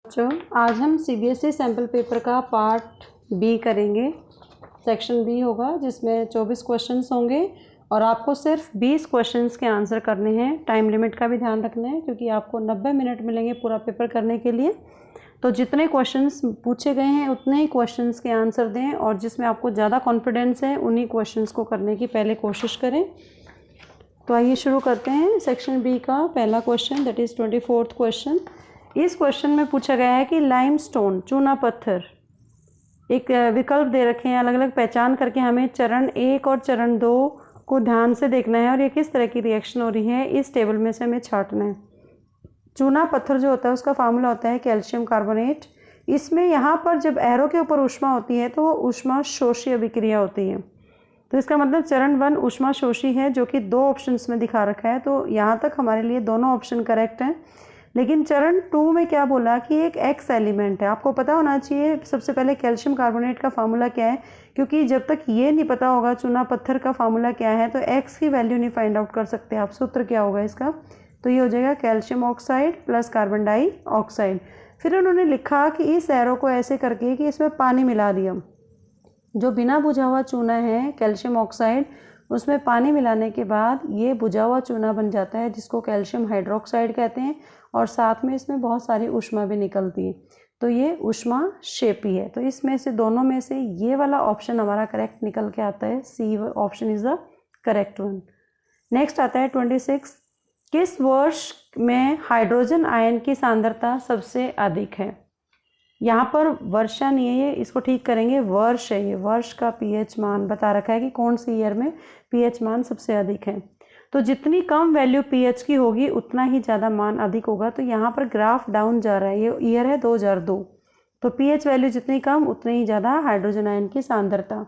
बच्चों, आज हम सीबीएसई सैम्पल पेपर का पार्ट बी करेंगे। सेक्शन बी होगा जिसमें 24 क्वेश्चंस होंगे और आपको सिर्फ 20 क्वेश्चंस के आंसर करने हैं। टाइम लिमिट का भी ध्यान रखना है क्योंकि आपको 90 मिनट मिलेंगे पूरा पेपर करने के लिए। तो जितने क्वेश्चंस पूछे गए हैं उतने ही क्वेश्चंस के आंसर दें और जिसमें आपको ज़्यादा कॉन्फिडेंस है उन्हीं क्वेश्चंस को करने की पहले कोशिश करें। तो आइए शुरू करते हैं सेक्शन बी का पहला question, that is 24th question. इस क्वेश्चन में पूछा गया है कि लाइमस्टोन चूना पत्थर, एक विकल्प दे रखे हैं अलग अलग पहचान करके हमें चरण 1 और चरण 2 को ध्यान से देखना है और ये किस तरह की रिएक्शन हो रही है इस टेबल में से हमें छांटना है। चूना पत्थर जो होता है उसका फार्मूला होता है कैल्शियम कार्बोनेट। इसमें यहाँ पर जब एरो के ऊपर ऊष्मा होती है तो वो ऊष्मा शोषी अभिक्रिया होती है। तो इसका मतलब चरण 1 ऊष्मा शोषी है जो कि 2 ऑप्शंस में दिखा रखा है। तो यहाँ तक हमारे लिए दोनों ऑप्शन करेक्ट हैं। लेकिन चरण 2 में क्या बोला कि एक एक्स एलिमेंट है। आपको पता होना चाहिए सबसे पहले कैल्शियम कार्बोनेट का फार्मूला क्या है, क्योंकि जब तक ये नहीं पता होगा चूना पत्थर का फार्मूला क्या है तो एक्स की वैल्यू नहीं फाइंड आउट कर सकते आप। सूत्र क्या होगा इसका, तो ये हो जाएगा calcium oxide plus carbon dioxide. फिर उन्होंने लिखा कि इस एरो को ऐसे करके कि इसमें पानी मिला दिया। जो बिना बुझा हुआ चूना है कैल्शियम ऑक्साइड, उसमें पानी मिलाने के बाद ये बुझा हुआ चूना बन जाता है जिसको कैल्शियम हाइड्रोक्साइड कहते हैं और साथ में इसमें बहुत सारी ऊष्मा भी निकलती है। तो ये ऊष्मा शेपी है। तो इसमें से दोनों में से ये वाला ऑप्शन हमारा करेक्ट निकल के आता है, C option is the correct one. Next आता है 26। किस वर्ष में हाइड्रोजन आयन की सांद्रता सबसे अधिक है। यहाँ पर वर्षा नहीं है, ये इसको ठीक करेंगे, वर्ष है। ये वर्ष का पीएच मान बता रखा है कि कौन सी ईयर में पीएच मान सबसे अधिक है। तो जितनी कम वैल्यू पीएच की होगी उतना ही ज़्यादा मान अधिक होगा। तो यहाँ पर ग्राफ डाउन जा रहा है, ये ईयर है 2002। तो पीएच वैल्यू जितनी कम उतनी ही ज़्यादा हाइड्रोजन आयन की सांद्रता।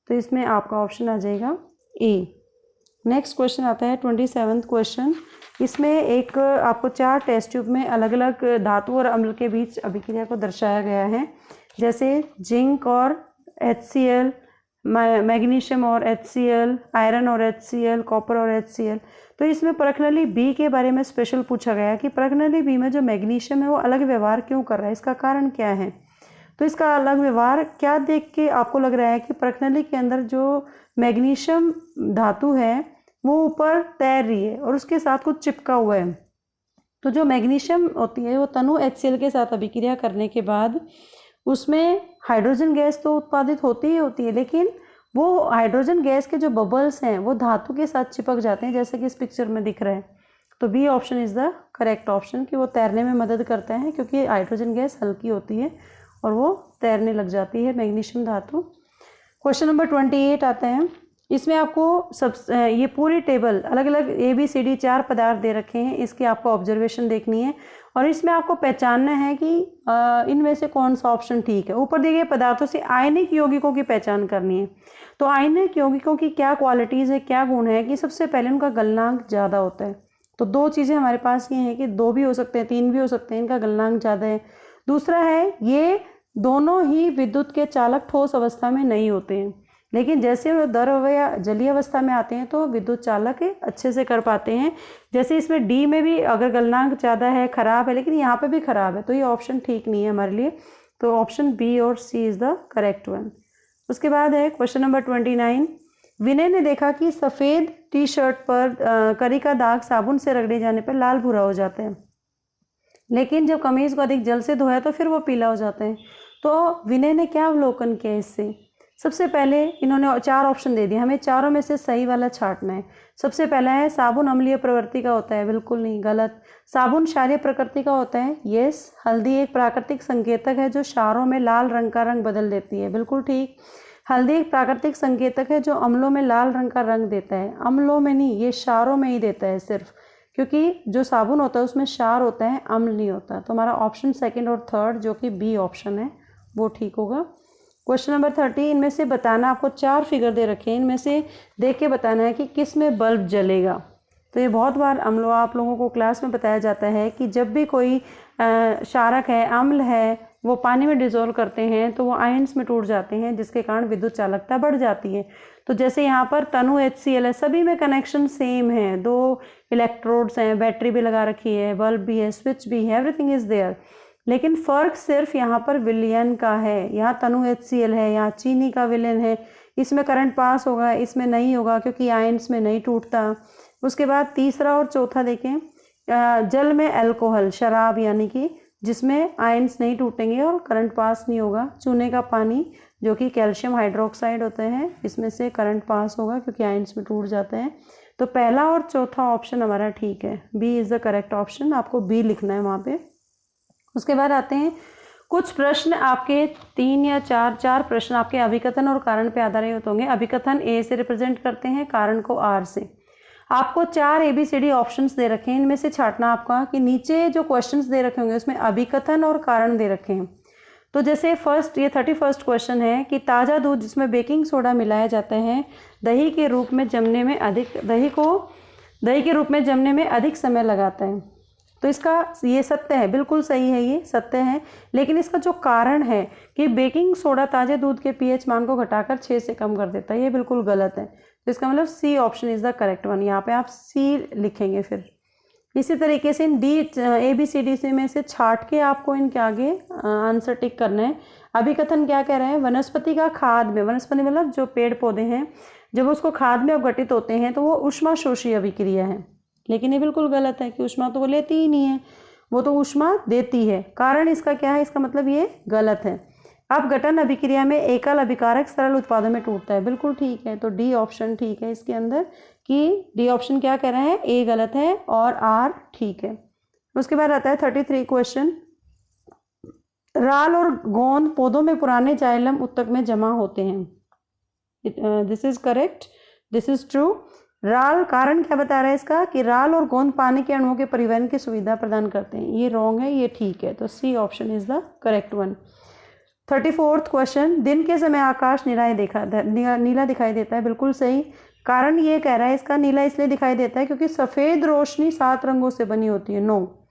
तो इसमें आपका ऑप्शन आ जाएगा ए। नेक्स्ट क्वेश्चन आता है 27th क्वेश्चन। इसमें एक आपको 4 टेस्ट ट्यूब में अलग अलग धातु और अम्ल के बीच अभिक्रिया को दर्शाया गया है, जैसे जिंक और HCl, मैग्नीशियम और HCl, आयरन और HCl, कॉपर और HCl। तो इसमें प्रश्नावली बी के बारे में स्पेशल पूछा गया कि प्रश्नावली बी में जो मैग्नीशियम है वो अलग व्यवहार क्यों कर रहा है, इसका कारण क्या है। तो इसका अलग व्यवहार क्या देख के आपको लग रहा है कि प्रश्नावली के अंदर जो मैग्नीशियम धातु है वो ऊपर तैर रही है और उसके साथ कुछ चिपका हुआ है। तो जो मैग्नीशियम होती है वो तनु HCl के साथ अभिक्रिया करने के बाद उसमें हाइड्रोजन गैस तो उत्पादित होती ही होती है, लेकिन वो हाइड्रोजन गैस के जो बबल्स हैं वो धातु के साथ चिपक जाते हैं, जैसे कि इस पिक्चर में दिख रहा है। तो B option is the correct option कि वो तैरने में मदद करता है क्योंकि हाइड्रोजन गैस हल्की होती है और वो तैरने लग जाती है मैग्नीशियम धातु। क्वेश्चन नंबर 28 आता है। इसमें आपको ये पूरी टेबल अलग अलग ABCD 4 पदार्थ दे रखे हैं, इसकी आपको ऑब्जर्वेशन देखनी है और इसमें आपको पहचानना है कि इनमें से कौन सा ऑप्शन ठीक है। ऊपर दिए गए पदार्थों से आयनिक यौगिकों की पहचान करनी है। तो आयनिक यौगिकों की क्या क्वालिटीज़ है, क्या गुण है कि सबसे पहले उनका गलनांक ज़्यादा होता है। तो 2 चीज़ें हमारे पास ये हैं कि 2 भी हो सकते हैं, 3 भी हो सकते हैं, इनका गलनांक ज़्यादा है। दूसरा है ये दोनों ही विद्युत के चालक ठोस अवस्था में नहीं होते हैं, लेकिन जैसे वो द्रव या जलीय अवस्था में आते हैं तो विद्युत चालक अच्छे से कर पाते हैं। जैसे इसमें डी में भी अगर गलनांक ज़्यादा है, ख़राब है, लेकिन यहाँ पे भी ख़राब है, तो ये ऑप्शन ठीक नहीं है हमारे लिए। तो ऑप्शन बी और सी इज़ द करेक्ट वन। उसके बाद है क्वेश्चन नंबर 29। विनय ने देखा कि सफ़ेद टी शर्ट पर करी का दाग साबुन से रगड़े जाने पर लाल भूरा हो जाता है, लेकिन जब कमीज़ को अधिक जल से धोया तो फिर वो पीला हो जाता है। तो विनय ने क्या अवलोकन किया इससे। सबसे पहले इन्होंने 4 ऑप्शन दे दिए, हमें चारों में से सही वाला छांटना है। सबसे पहला है साबुन अम्लीय प्रवृत्ति का होता है, बिल्कुल नहीं, गलत। साबुन क्षारीय प्रकृति का होता है, यस। हल्दी एक प्राकृतिक संकेतक है जो क्षारों में लाल रंग का रंग बदल देती है, बिल्कुल ठीक। हल्दी एक प्राकृतिक संकेतक है जो अम्लों में लाल रंग का रंग देता है, अम्लों में नहीं, ये क्षारों में ही देता है सिर्फ, क्योंकि जो साबुन होता है उसमें क्षार होता है, अम्ल नहीं होता। तो हमारा ऑप्शन 2 और 3 जो कि बी ऑप्शन है वो ठीक होगा। Question number 30। इनमें से बताना, आपको 4 फिगर दे रखे हैं, इनमें से देख के बताना है कि किस में बल्ब जलेगा। तो ये बहुत बार आप लोगों को क्लास में बताया जाता है कि जब भी कोई क्षारक है, अम्ल है, वो पानी में डिज़ोल्व करते हैं तो वो आयंस में टूट जाते हैं, जिसके कारण विद्युत चालकता बढ़ जाती है। तो जैसे यहाँ पर तनु HCl है, सभी में कनेक्शन सेम है, 2 इलेक्ट्रोड्स हैं, बैटरी भी लगा रखी है, बल्ब भी है, स्विच भी है, एवरीथिंग इज़ देयर। लेकिन फ़र्क सिर्फ यहाँ पर विलयन का है। यहाँ तनु HCl है, यहाँ चीनी का विलयन है, इसमें करंट पास होगा, इसमें नहीं होगा क्योंकि आयंस में नहीं टूटता। उसके बाद तीसरा और चौथा देखें, जल में अल्कोहल शराब यानी कि जिसमें आयंस नहीं टूटेंगे और करंट पास नहीं होगा। चूने का पानी जो कि कैल्शियम हाइड्रोक्साइड होते हैं, इसमें से करंट पास होगा क्योंकि आयंस में टूट जाते हैं। तो पहला और चौथा ऑप्शन हमारा ठीक है, B is the correct option. आपको बी लिखना है वहाँ पे। उसके बाद आते हैं कुछ प्रश्न आपके 3 या 4 प्रश्न आपके अभिकथन और कारण पे आधारित होंगे। अभिकथन ए से रिप्रेजेंट करते हैं, कारण को आर से। आपको 4 ABCD ऑप्शंस दे रखे हैं, इनमें से छांटना आपका कि नीचे जो क्वेश्चंस दे रखे होंगे उसमें अभिकथन और कारण दे रखे हैं। तो जैसे ये 31st क्वेश्चन है कि ताज़ा दूध जिसमें बेकिंग सोडा मिलाया जाता है दही के रूप में जमने में अधिक समय लगाता है। तो इसका ये सत्य है, बिल्कुल सही है, ये सत्य है। लेकिन इसका जो कारण है कि बेकिंग सोडा ताज़े दूध के pH मान को घटाकर 6 से कम कर देता है, ये बिल्कुल गलत है। तो इसका मतलब C option is the correct one. यहाँ पे आप सी लिखेंगे। फिर इसी तरीके से इन ABCD से में से छाट के आपको इनके आगे आंसर टिक करना है। अभिकथन क्या कह रहे हैं, वनस्पति का खाद में, वनस्पति मतलब जो पेड़ पौधे हैं, जब उसको खाद में अपघटित होते हैं तो वो ऊष्माशोषी अभिक्रिया है। लेकिन ये बिल्कुल गलत है कि ऊष्मा तो वो लेती ही नहीं है, वो तो ऊष्मा देती है। कारण इसका क्या है, इसका मतलब ये गलत है। अपघटन अभिक्रिया में एकल अभिकारक सरल उत्पादों में टूटता है, बिल्कुल ठीक है। तो डी ऑप्शन ठीक है इसके अंदर कि डी ऑप्शन क्या कह रहे हैं, ए गलत है और आर ठीक है। उसके बाद आता है 33 क्वेश्चन, राल और गोंद पौधों में पुराने जाइलम उत्तक में जमा होते हैं। This is correct, this is true. राल, कारण क्या बता रहा है इसका कि राल और गोंद पानी के अणुओं के परिवहन की सुविधा प्रदान करते हैं, ये रॉन्ग है, ये ठीक है। तो C option is the correct one. 34th question, दिन के समय आकाश नीला दिखाई देता है, बिल्कुल सही। कारण ये कह रहा है इसका नीला इसलिए दिखाई देता है क्योंकि सफ़ेद रोशनी 7 रंगों से बनी होती है। नो,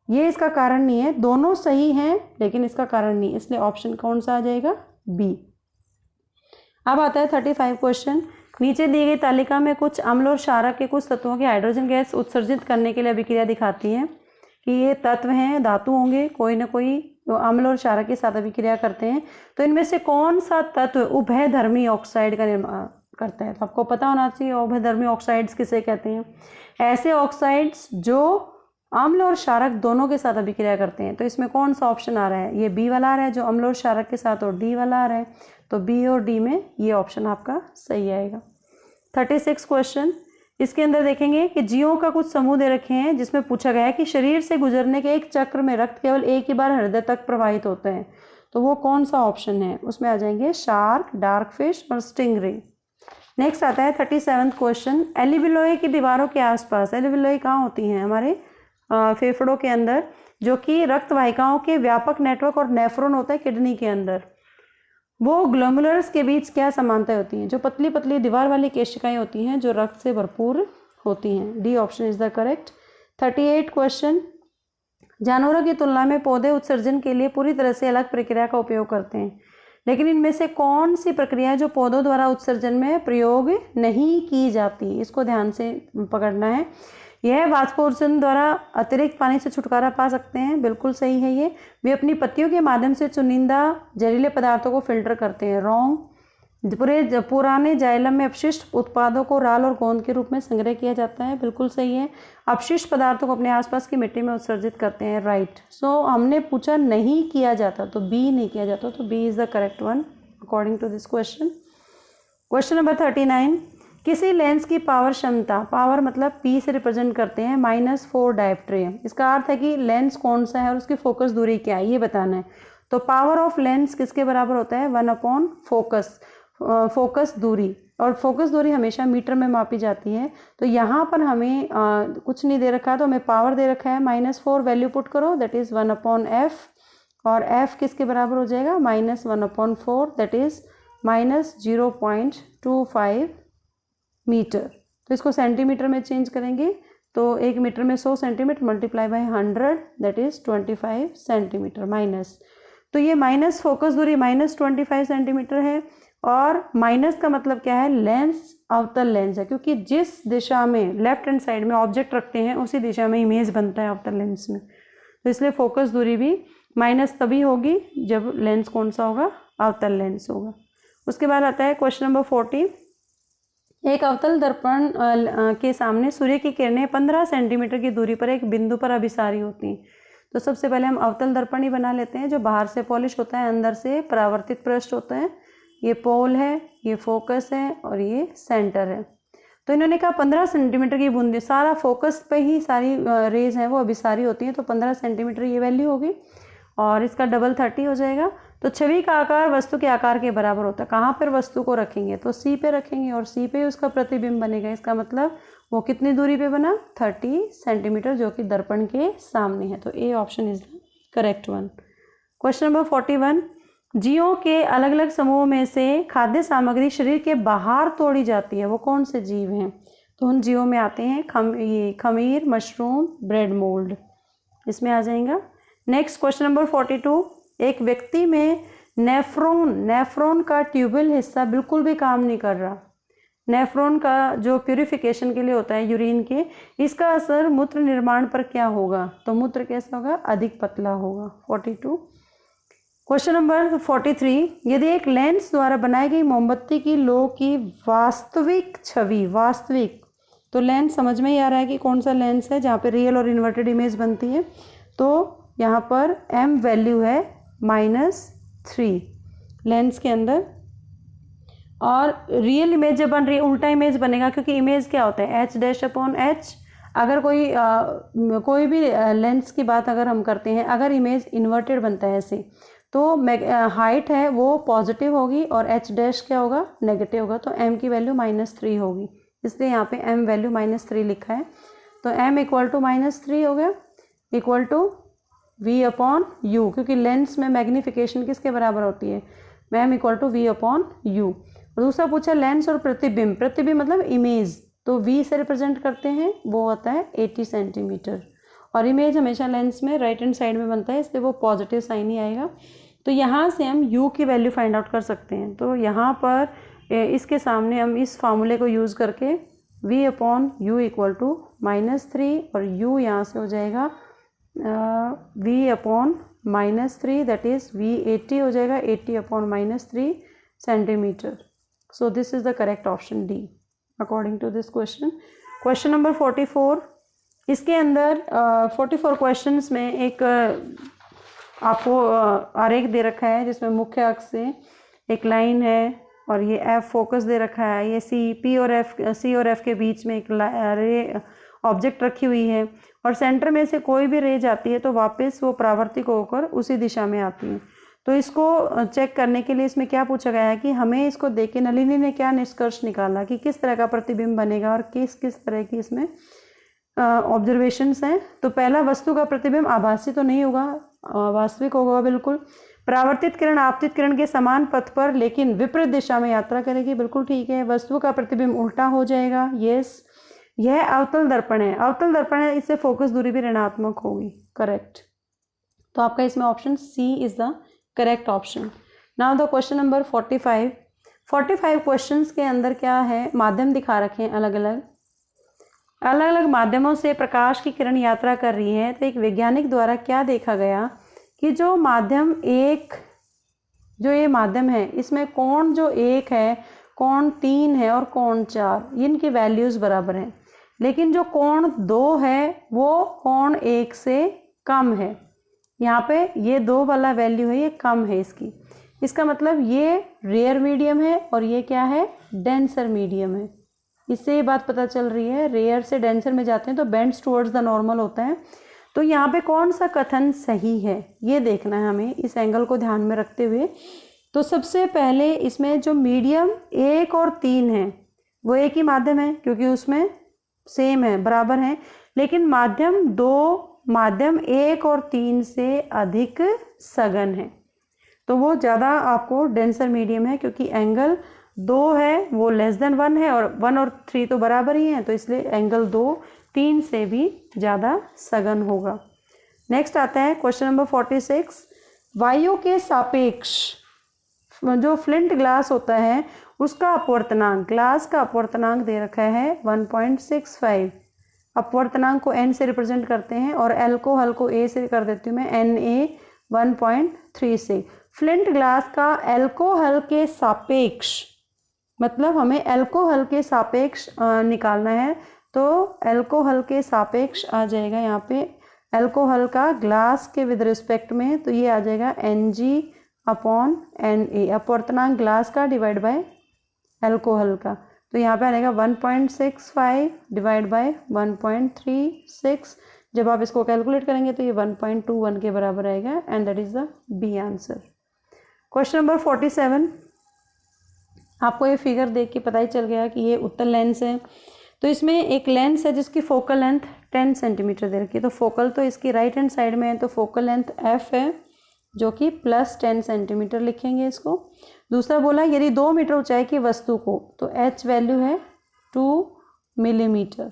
ये इसका कारण नहीं है। दोनों सही हैं लेकिन इसका कारण नहीं, इसलिए ऑप्शन कौन सा आ जाएगा, बी। अब आता है 35 क्वेश्चन, नीचे दी गई तालिका में कुछ अम्ल और क्षारक के कुछ तत्वों की हाइड्रोजन गैस उत्सर्जित करने के लिए अभिक्रिया दिखाती है कि ये तत्व हैं, धातु होंगे, कोई ना कोई तो अम्ल और क्षारक के साथ अभिक्रिया करते हैं। तो इनमें से कौन सा तत्व उभयधर्मी ऑक्साइड का निर्माण करता है। तो आपको पता होना चाहिए उभयधर्मी ऑक्साइड्स किसे कहते हैं। ऐसे ऑक्साइड्स जो अम्ल और क्षारक दोनों के साथ अभिक्रिया करते हैं। तो इसमें कौन सा ऑप्शन आ रहा है, ये बी वाला आ रहा है जो अम्ल और क्षारक के साथ, और डी वाला आ रहा है। तो बी और डी में ये ऑप्शन आपका सही आएगा। 36 क्वेश्चन, इसके अंदर देखेंगे कि जीवों का कुछ समूह दे रखे हैं जिसमें पूछा गया है कि शरीर से गुजरने के एक चक्र में रक्त केवल एक ही बार हृदय तक प्रवाहित होता है। तो वो कौन सा ऑप्शन है, उसमें आ जाएंगे शार्क, डार्क फिश और स्टिंगरे। नेक्स्ट आता है 37 क्वेश्चन, एल्वियोलाई की दीवारों के आसपास, एल्वियोलाई कहाँ होती हैं, हमारे फेफड़ों के अंदर, जो कि रक्त वाहिकाओं के व्यापक नेटवर्क और नेफ्रॉन होता है किडनी के अंदर। वो ग्लोमुलर्स के बीच क्या समानताएं होती हैं, जो पतली पतली दीवार वाली केशिकाएं होती हैं जो रक्त से भरपूर होती हैं। D option is the correct. 38 question, जानवरों की तुलना में पौधे उत्सर्जन के लिए पूरी तरह से अलग प्रक्रिया का उपयोग करते हैं, लेकिन इनमें से कौन सी प्रक्रिया है जो पौधों द्वारा उत्सर्जन में प्रयोग नहीं की जाती, इसको ध्यान से पकड़ना है। यह वाष्पोत्सर्जन द्वारा अतिरिक्त पानी से छुटकारा पा सकते हैं, बिल्कुल सही है ये। वे अपनी पत्तियों के माध्यम से चुनिंदा जहरीले पदार्थों को फिल्टर करते हैं, रॉन्ग। पुराने जाइलम में अपशिष्ट उत्पादों को राल और गोंद के रूप में संग्रह किया जाता है, बिल्कुल सही है। अपशिष्ट पदार्थों को अपने आसपास की मिट्टी में उत्सर्जित करते हैं, राइट। सो हमने पूछा नहीं किया जाता, तो बी नहीं किया जाता, तो B is the correct one according to this question. Question number 39, किसी लेंस की पावर क्षमता, पावर मतलब पी से रिप्रेजेंट करते हैं, -4 डायोप्ट्रियम। इसका अर्थ है कि लेंस कौन सा है और उसकी फोकस दूरी क्या है, ये बताना है। तो पावर ऑफ लेंस किसके बराबर होता है, 1/फोकस, फोकस दूरी। और फोकस दूरी हमेशा मीटर में मापी जाती है। तो यहाँ पर हमें कुछ नहीं दे रखा है, तो हमें पावर दे रखा है -4, वैल्यू पुट करो, दैट इज़ 1/f। और f किसके बराबर हो जाएगा, -1/4, दैट इज़ -0.25 मीटर। तो इसको सेंटीमीटर में चेंज करेंगे, तो 1 मीटर में 100 centimetre multiply by 100, that is 25 centimetre minus. तो ये माइनस फोकस दूरी -25 सेंटीमीटर है। और माइनस का मतलब क्या है, लेंस अवतल लेंस है, क्योंकि जिस दिशा में लेफ्ट हैंड साइड में ऑब्जेक्ट रखते हैं उसी दिशा में इमेज बनता है अवतल लेंस में। तो इसलिए फोकस दूरी भी माइनस तभी होगी जब लेंस कौन सा होगा, अवतल लेंस होगा। उसके बाद आता है क्वेश्चन नंबर 40। एक अवतल दर्पण के सामने सूर्य की किरणें 15 सेंटीमीटर की दूरी पर एक बिंदु पर अभिसारी होती हैं। तो सबसे पहले हम अवतल दर्पण ही बना लेते हैं, जो बाहर से पॉलिश होता है, अंदर से परावर्तित पृष्ठ होता है। ये पोल है, ये फोकस है और ये सेंटर है। तो इन्होंने कहा 15 सेंटीमीटर की बूंदी, सारा फोकस पे ही सारी रेज हैं वो अभिसारी होती हैं, तो 15 सेंटीमीटर ये वैल्यू होगी और इसका डबल 30 हो जाएगा। तो छवि का आकार वस्तु के आकार के बराबर होता है। कहाँ पर वस्तु को रखेंगे, तो सी पे रखेंगे और सी पे उसका प्रतिबिंब बनेगा। इसका मतलब वो कितनी दूरी पे बना, 30 सेंटीमीटर, जो कि दर्पण के सामने है। तो A option is the correct one. Question number 41। जीवों के अलग अलग समूह में से खाद्य सामग्री शरीर के बाहर तोड़ी जाती है, वो कौन से जीव हैं? तो उन जीवों में आते हैं खमीर, मशरूम, ब्रेड मोल्ड, इसमें आ जाएगा। Next question number 42। एक व्यक्ति में नेफ्रॉन का ट्यूबल हिस्सा बिल्कुल भी काम नहीं कर रहा। नेफ्रॉन का जो प्यूरिफिकेशन के लिए होता है यूरिन के, इसका असर मूत्र निर्माण पर क्या होगा? तो मूत्र कैसा होगा, अधिक पतला होगा। 42। Question number 43। यदि एक लेंस द्वारा बनाई गई मोमबत्ती की लो की वास्तविक छवि, वास्तविक, तो लेंस समझ में ही आ रहा है कि कौन सा लेंस है जहाँ पे रियल और इन्वर्टेड इमेज बनती है। तो यहाँ पर m वैल्यू है -3 लेंस के अंदर, और रियल इमेज जब बन रही है उल्टा इमेज बनेगा, क्योंकि इमेज क्या होता है, H'/H। अगर कोई भी लेंस की बात अगर हम करते हैं, अगर इमेज इन्वर्टेड बनता है ऐसे, तो हाइट है वो पॉजिटिव होगी और H' क्या होगा, नेगेटिव होगा। तो m की वैल्यू -3 होगी, इसलिए यहाँ पे m वैल्यू -3 लिखा है। तो m = -3 हो गया, इक्वल टू V/U, क्योंकि लेंस में मैग्नीफिकेशन किसके बराबर होती है, m = V/U। दूसरा पूछा लेंस और प्रतिबिंब, प्रतिबिंब मतलब इमेज, तो V से रिप्रेजेंट करते हैं, वो होता है 80 सेंटीमीटर, और इमेज हमेशा लेंस में राइट हैंड साइड में बनता है, इसलिए वो पॉजिटिव साइन ही आएगा। तो यहाँ से हम U की वैल्यू फाइंड आउट कर सकते हैं। तो यहाँ पर इसके सामने हम इस फार्मूले को यूज़ करके V/U = -3, और U यहाँ से हो जाएगा V/-3, दैट इज V80 हो जाएगा, 80/-3 centimetre. So this is the correct option D according to this question. Question number 44। इसके अंदर 44 क्वेश्चंस में एक आपको आरेख दे रखा है, जिसमें मुख्य अक्ष से एक लाइन है और ये F फोकस दे रखा है, ये C और F के बीच में एक रे ऑब्जेक्ट रखी हुई है, और सेंटर में से कोई भी रे जाती है तो वापस वो परावर्तित होकर उसी दिशा में आती है। तो इसको चेक करने के लिए इसमें क्या पूछा गया है कि हमें इसको देख के नलिनी ने क्या निष्कर्ष निकाला कि किस तरह का प्रतिबिंब बनेगा और किस तरह की इसमें ऑब्जर्वेशंस हैं। तो पहला, वस्तु का प्रतिबिंब आभासी तो नहीं होगा, वास्तविक होगा बिल्कुल। परावर्तित किरण आपतित किरण के समान पथ पर लेकिन विपरीत दिशा में यात्रा करेगी, बिल्कुल ठीक है। वस्तु का प्रतिबिंब उल्टा हो जाएगा, यस। यह अवतल दर्पण है, अवतल दर्पण है, इससे फोकस दूरी भी ऋणात्मक होगी, करेक्ट। तो आपका इसमें option C is the correct option. Now the question number 45। 45 questions के अंदर क्या है, माध्यम दिखा रखे हैं, अलग अलग माध्यमों से प्रकाश की किरण यात्रा कर रही है। तो एक वैज्ञानिक द्वारा क्या देखा गया कि जो ये माध्यम है, इसमें कोण जो 1 है, कोण 3 है और कोण 4, इनकी वैल्यूज बराबर हैं, लेकिन जो कोण 2 है वो कोण 1 से कम है। यहाँ पे ये 2 वाला वैल्यू है, ये कम है इसकी। इसका मतलब ये रेयर मीडियम है और ये क्या है, डेंसर मीडियम है। इससे ये बात पता चल रही है, रेयर से डेंसर में जाते हैं तो बेंड्स टुवर्ड्स द नॉर्मल होता है। तो यहाँ पे कौन सा कथन सही है ये देखना है हमें, इस एंगल को ध्यान में रखते हुए। तो सबसे पहले इसमें जो मीडियम 1 और 3 है वो एक ही माध्यम है, क्योंकि उसमें सेम है, बराबर है। लेकिन माध्यम 1 और 3 से अधिक सघन है, तो वो ज़्यादा आपको डेंसर मीडियम है, क्योंकि एंगल 2 है वो <1 है और 1 और 3 तो बराबर ही हैं, तो इसलिए एंगल 2 3 से भी ज़्यादा सघन होगा। नेक्स्ट आता है क्वेश्चन नंबर 46। वायु के सापेक्ष जो फ्लिंट ग्लास होता है उसका अपवर्तनांक, ग्लास का अपवर्तनांक दे रखा है 1.65। अपवर्तनांक को n से रिप्रेजेंट करते हैं और L को हल को A से कर देती हूँ मैं, Na 1.36। फ्लिंट ग्लास का एल्कोहल के सापेक्ष, मतलब हमें एल्कोहल के सापेक्ष निकालना है, तो एल्कोहल के सापेक्ष आ जाएगा यहाँ पे एल्कोहल का ग्लास के विद रिस्पेक्ट में, तो ये आ जाएगा Ng/Na, अपवर्तनांक ग्लास का डिवाइड बाय एल्कोहल का, तो यहाँ पे आएगा 1.65 डिवाइड बाय 1.36। जब आप इसको कैलकुलेट करेंगे तो ये 1.21 के बराबर आएगा, and that is the B answer. Question number 47, आपको ये फिगर देख के पता ही चल गया कि ये उत्तल लेंस है। तो इसमें एक लेंस है जिसकी फोकल लेंथ 10 सेंटीमीटर दे रखी है, तो फोकल तो इसकी राइट हैंड साइड में है, तो फोकल लेंथ f है जो कि +10 सेंटीमीटर लिखेंगे इसको। दूसरा बोला यदि 2 मीटर ऊंचाई की वस्तु को, तो h वैल्यू है 2 मिलीमीटर,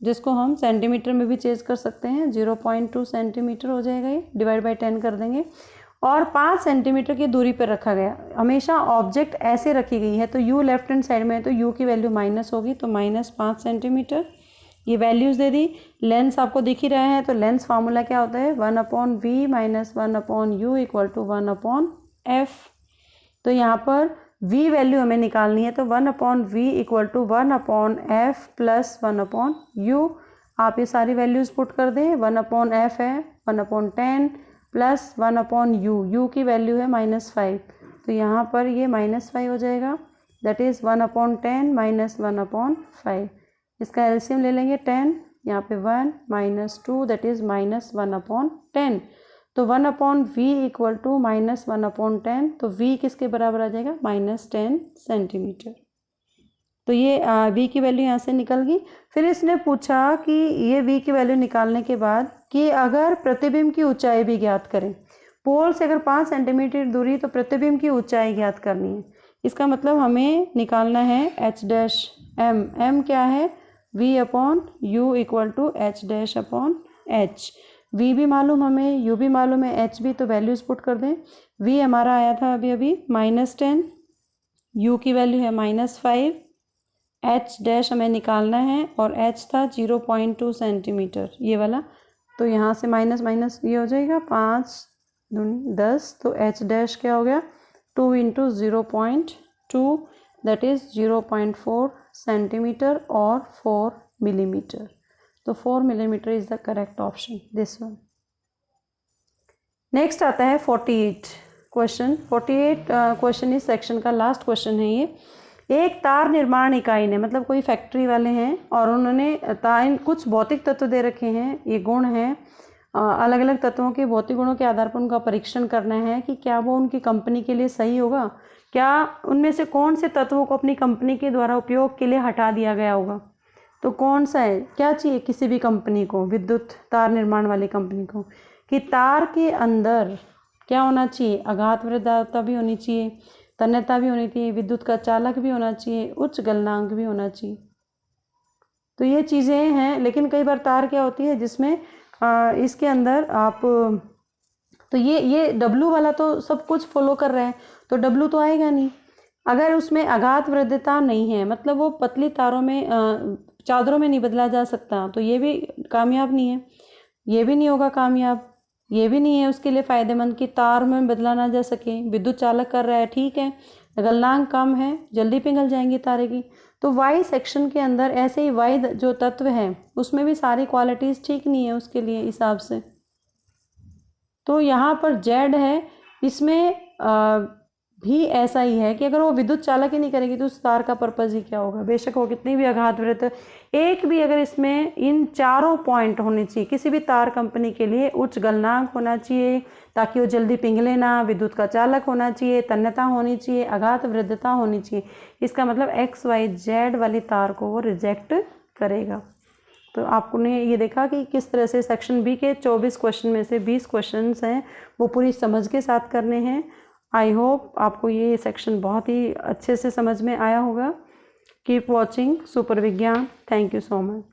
जिसको हम सेंटीमीटर में भी चेंज कर सकते हैं, 0.2 सेंटीमीटर हो जाएगा, ये डिवाइड बाय 10 कर देंगे, और 5 सेंटीमीटर की दूरी पर रखा गया। हमेशा ऑब्जेक्ट ऐसे रखी गई है, तो u लेफ्ट हैंड साइड में है, तो u की वैल्यू माइनस होगी, तो -5 सेंटीमीटर। ये वैल्यूज़ दे दी। लेंस आपको दिख ही रहा है, तो लेंस फार्मूला क्या होता है, 1/v - 1/u = 1/f। तो यहाँ पर v वैल्यू हमें निकालनी है, तो 1/v = 1/f + 1/u। आप ये सारी वैल्यूज़ पुट कर दें, 1/f है 1/10 + 1/u, u की वैल्यू है -5, तो यहाँ पर ये -5 हो जाएगा, दैट इज़ 1/10 - 1/5। इसका एलसीएम ले लेंगे 10, यहाँ पे 1 - 2 दैट इज़ -1/10, तो 1/v = -1/10, तो v किसके बराबर आ जाएगा, -10 सेंटीमीटर। तो ये v की वैल्यू यहाँ से निकल गई। फिर इसने पूछा कि ये v की वैल्यू निकालने के बाद कि अगर प्रतिबिंब की ऊंचाई भी ज्ञात करें, पोल से अगर 5 सेंटीमीटर दूरी, तो प्रतिबिंब की ऊंचाई ज्ञात करनी है। इसका मतलब हमें निकालना है h'(m). m क्या है, v/u = h'/h। v भी मालूम हमें, u भी मालूम है, h भी, तो वैल्यूज पुट कर दें। v हमारा आया था अभी -10, u की वैल्यू है -5, h' हमें निकालना है, और h था 0.2 सेंटीमीटर, ये वाला, तो यहाँ से माइनस माइनस ये हो जाएगा, 5 दूनी 10, तो h' क्या हो गया, 2 × 0.2 दैट इज़ 0.4 सेंटीमीटर और 4 मिलीमीटर, तो 4 millimetre is the correct option, this one. Next आता है 48 क्वेश्चन। 48 क्वेश्चन इस सेक्शन का लास्ट क्वेश्चन है ये। एक तार निर्माण इकाई ने, मतलब कोई फैक्ट्री वाले हैं, और उन्होंने कुछ भौतिक तत्व दे रखे हैं, ये गुण हैं, अलग अलग तत्वों के भौतिक गुणों के आधार पर उनका परीक्षण करना है कि क्या वो उनकी कंपनी के लिए सही होगा, क्या उनमें से कौन से तत्वों को अपनी कंपनी के द्वारा उपयोग के लिए हटा दिया गया होगा। तो कौन सा है, क्या चाहिए किसी भी कंपनी को, विद्युत तार निर्माण वाली कंपनी को, कि तार के अंदर क्या होना चाहिए, आघात वृद्धता भी होनी चाहिए, तन्यता भी होनी चाहिए, विद्युत का चालक भी होना चाहिए, उच्च गलनांक भी होना चाहिए। तो ये चीज़ें हैं, लेकिन कई बार तार क्या होती है जिसमें इसके अंदर आप, तो ये W वाला तो सब कुछ फॉलो कर रहे हैं, तो W तो आएगा नहीं। अगर उसमें आघात वृद्धता नहीं है, मतलब वो पतली तारों में चादरों में नहीं बदला जा सकता, तो ये भी कामयाब नहीं है, ये भी नहीं होगा कामयाब, ये भी नहीं है उसके लिए फ़ायदेमंद कि तार में बदला ना जा सके। विद्युत चालक कर रहा है, ठीक है, गलनांक कम है, जल्दी पिघल जाएंगी तारे की। तो वाई सेक्शन के अंदर ऐसे ही वाई जो तत्व है उसमें भी सारी क्वालिटीज़ ठीक नहीं है उसके लिए हिसाब से। तो यहाँ पर जेड है, इसमें भी ऐसा ही है कि अगर वो विद्युत चालक ही नहीं करेगी तो उस तार का पर्पज़ ही क्या होगा। बेशक वो कितनी भी आघात वृत्त, एक भी अगर इसमें इन चारों पॉइंट होने चाहिए किसी भी तार कंपनी के लिए, उच्च गलनांक होना चाहिए ताकि वो जल्दी पिघले ना, विद्युत का चालक होना चाहिए, तन्यता होनी चाहिए, आघात वृद्धता होनी चाहिए। इसका मतलब XYZ वाली तार को वो रिजेक्ट करेगा। तो आपने ये देखा कि किस तरह से सेक्शन बी के 24 क्वेश्चन में से 20 क्वेश्चंस हैं वो पूरी समझ के साथ करने हैं। आई होप आपको ये सेक्शन बहुत ही अच्छे से समझ में आया होगा। कीप वॉचिंग सुपर विज्ञान। Thank you so much.